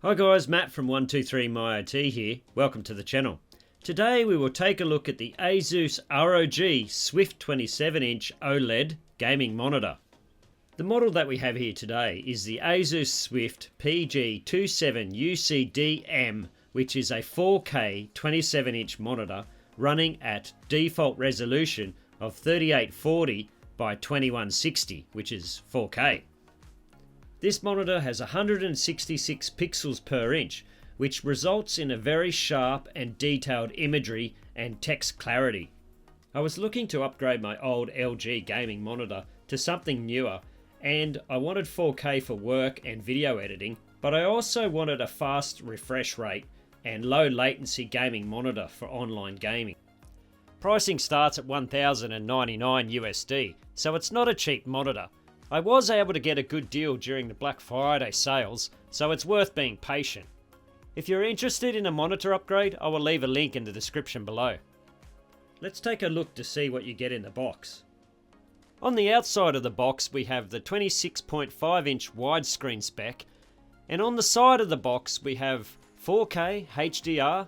Hi guys, Matt from 123MyOT here. Welcome to the channel. Today we will take a look at the ASUS ROG Swift 27-inch OLED Gaming Monitor. The model that we have here today is the ASUS Swift PG27UCDM, which is a 4K 27-inch monitor running at default resolution of 3840 by 2160, which is 4K. This monitor has 166 pixels per inch, which results in a very sharp and detailed imagery and text clarity. I was looking to upgrade my old LG gaming monitor to something newer, and I wanted 4K for work and video editing, but I also wanted a fast refresh rate and low latency gaming monitor for online gaming. Pricing starts at $1,099 USD, so it's not a cheap monitor. I was able to get a good deal during the Black Friday sales, so it's worth being patient. If you're interested in a monitor upgrade, I will leave a link in the description below. Let's take a look to see what you get in the box. On the outside of the box we have the 26.5-inch widescreen spec, and on the side of the box we have 4K HDR,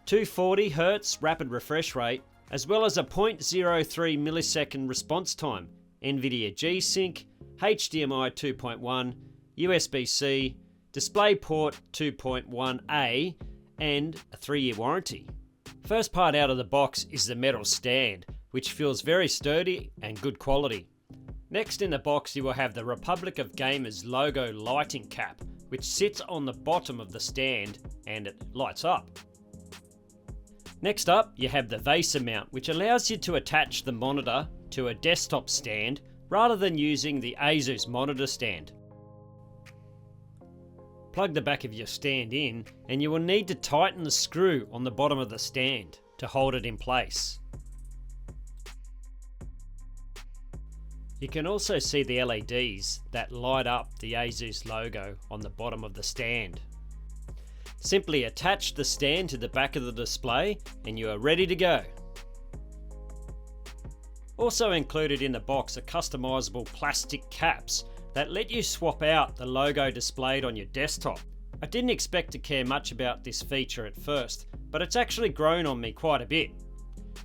240Hz rapid refresh rate, as well as a 0.03 millisecond response time, NVIDIA G-Sync, HDMI 2.1, USB-C, DisplayPort 2.1A, and a 3-year warranty. First part out of the box is the metal stand, which feels very sturdy and good quality. Next in the box you will have the Republic of Gamers logo lighting cap, which sits on the bottom of the stand and it lights up. Next up you have the VESA mount, which allows you to attach the monitor to a desktop stand rather than using the ASUS monitor stand. Plug the back of your stand in and you will need to tighten the screw on the bottom of the stand to hold it in place. You can also see the LEDs that light up the ASUS logo on the bottom of the stand. Simply attach the stand to the back of the display and you are ready to go. Also included in the box are customizable plastic caps that let you swap out the logo displayed on your desktop. I didn't expect to care much about this feature at first, but it's actually grown on me quite a bit.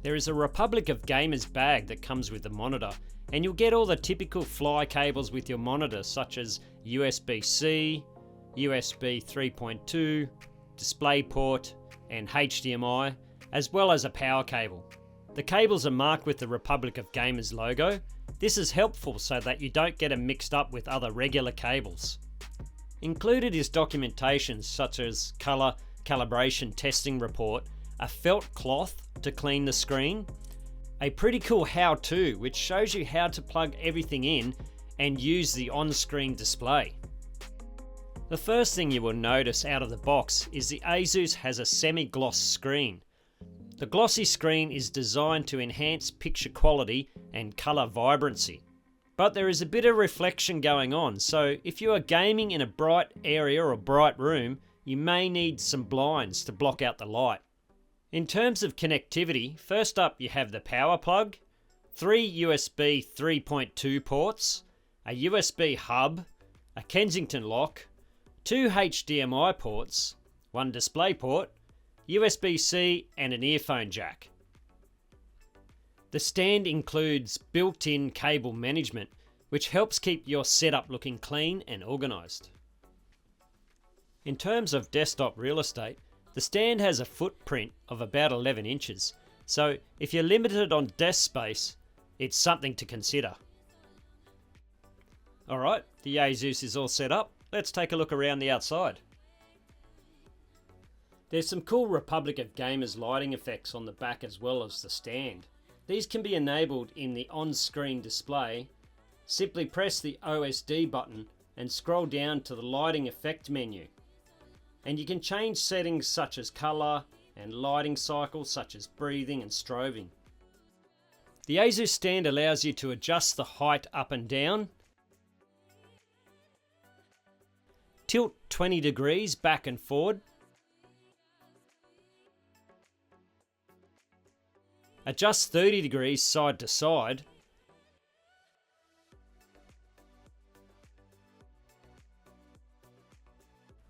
There is a Republic of Gamers bag that comes with the monitor, and you'll get all the typical fly cables with your monitor, such as USB-C, USB 3.2, DisplayPort, and HDMI, as well as a power cable. The cables are marked with the Republic of Gamers logo. This is helpful so that you don't get them mixed up with other regular cables. Included is documentation such as color calibration testing report, a felt cloth to clean the screen, a pretty cool how-to which shows you how to plug everything in and use the on-screen display. The first thing you will notice out of the box is the ASUS has a semi-gloss screen. The glossy screen is designed to enhance picture quality and colour vibrancy. But there is a bit of reflection going on, so if you are gaming in a bright area or bright room, you may need some blinds to block out the light. In terms of connectivity, first up you have the power plug, 3 USB 3.2 ports, a USB hub, a Kensington lock, 2 HDMI ports, 1 DisplayPort, USB-C and an earphone jack. The stand includes built-in cable management, which helps keep your setup looking clean and organised. In terms of desktop real estate, the stand has a footprint of about 11 inches, so if you're limited on desk space, it's something to consider. Alright, the ASUS is all set up. Let's take a look around the outside. There's some cool Republic of Gamers lighting effects on the back as well as the stand. These can be enabled in the on-screen display. Simply press the OSD button and scroll down to the lighting effect menu. And you can change settings such as colour and lighting cycles such as breathing and strobing. The ASUS stand allows you to adjust the height up and down, tilt 20 degrees back and forward, adjust 30 degrees side to side,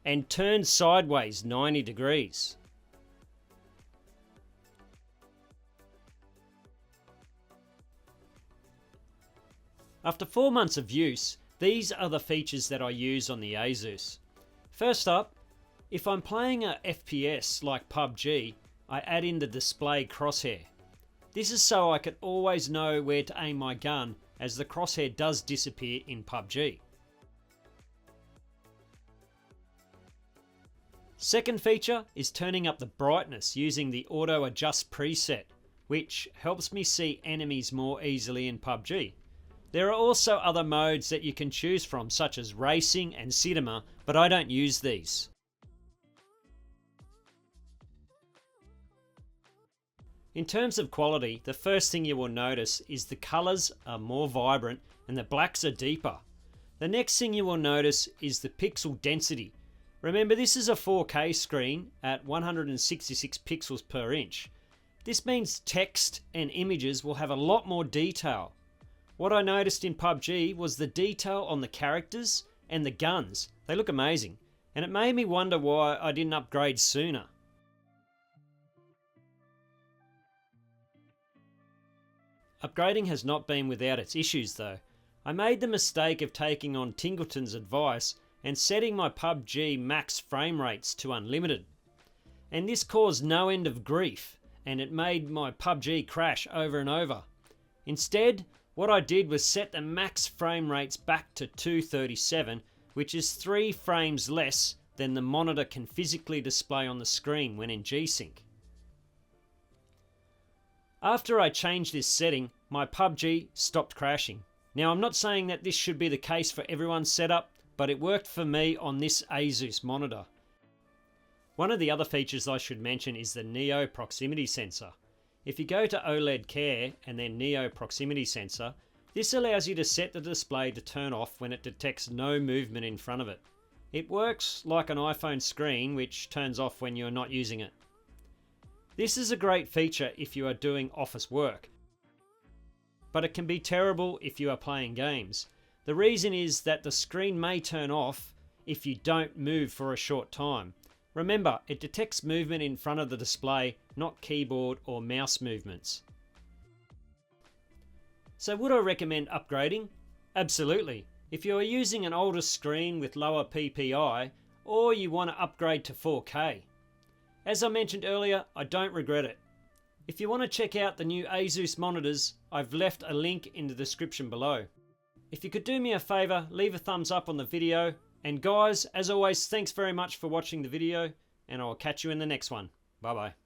and turn sideways 90 degrees. After 4 months of use, these are the features that I use on the ASUS. First up, if I'm playing a FPS like PUBG, I add in the display crosshair. This is so I can always know where to aim my gun, as the crosshair does disappear in PUBG. Second feature is turning up the brightness using the auto adjust preset, which helps me see enemies more easily in PUBG. There are also other modes that you can choose from, such as racing and cinema, but I don't use these. In terms of quality, the first thing you will notice is the colours are more vibrant and the blacks are deeper. The next thing you will notice is the pixel density. Remember, this is a 4K screen at 166 pixels per inch. This means text and images will have a lot more detail. What I noticed in PUBG was the detail on the characters and the guns. They look amazing, and it made me wonder why I didn't upgrade sooner. Upgrading has not been without its issues though. I made the mistake of taking on Tingleton's advice and setting my PUBG max frame rates to unlimited. And this caused no end of grief, and it made my PUBG crash over and over. Instead, what I did was set the max frame rates back to 237, which is 3 frames less than the monitor can physically display on the screen when in G-Sync. After I changed this setting, my PUBG stopped crashing. Now, I'm not saying that this should be the case for everyone's setup, but it worked for me on this ASUS monitor. One of the other features I should mention is the Neo proximity sensor. If you go to OLED Care and then Neo proximity sensor, this allows you to set the display to turn off when it detects no movement in front of it. It works like an iPhone screen, which turns off when you're not using it. This is a great feature if you are doing office work, but it can be terrible if you are playing games. The reason is that the screen may turn off if you don't move for a short time. Remember, it detects movement in front of the display, not keyboard or mouse movements. So would I recommend upgrading? Absolutely. If you are using an older screen with lower PPI, or you want to upgrade to 4K. As I mentioned earlier, I don't regret it. If you want to check out the new ASUS monitors, I've left a link in the description below. If you could do me a favour, leave a thumbs up on the video. And guys, as always, thanks very much for watching the video, and I'll catch you in the next one. Bye bye.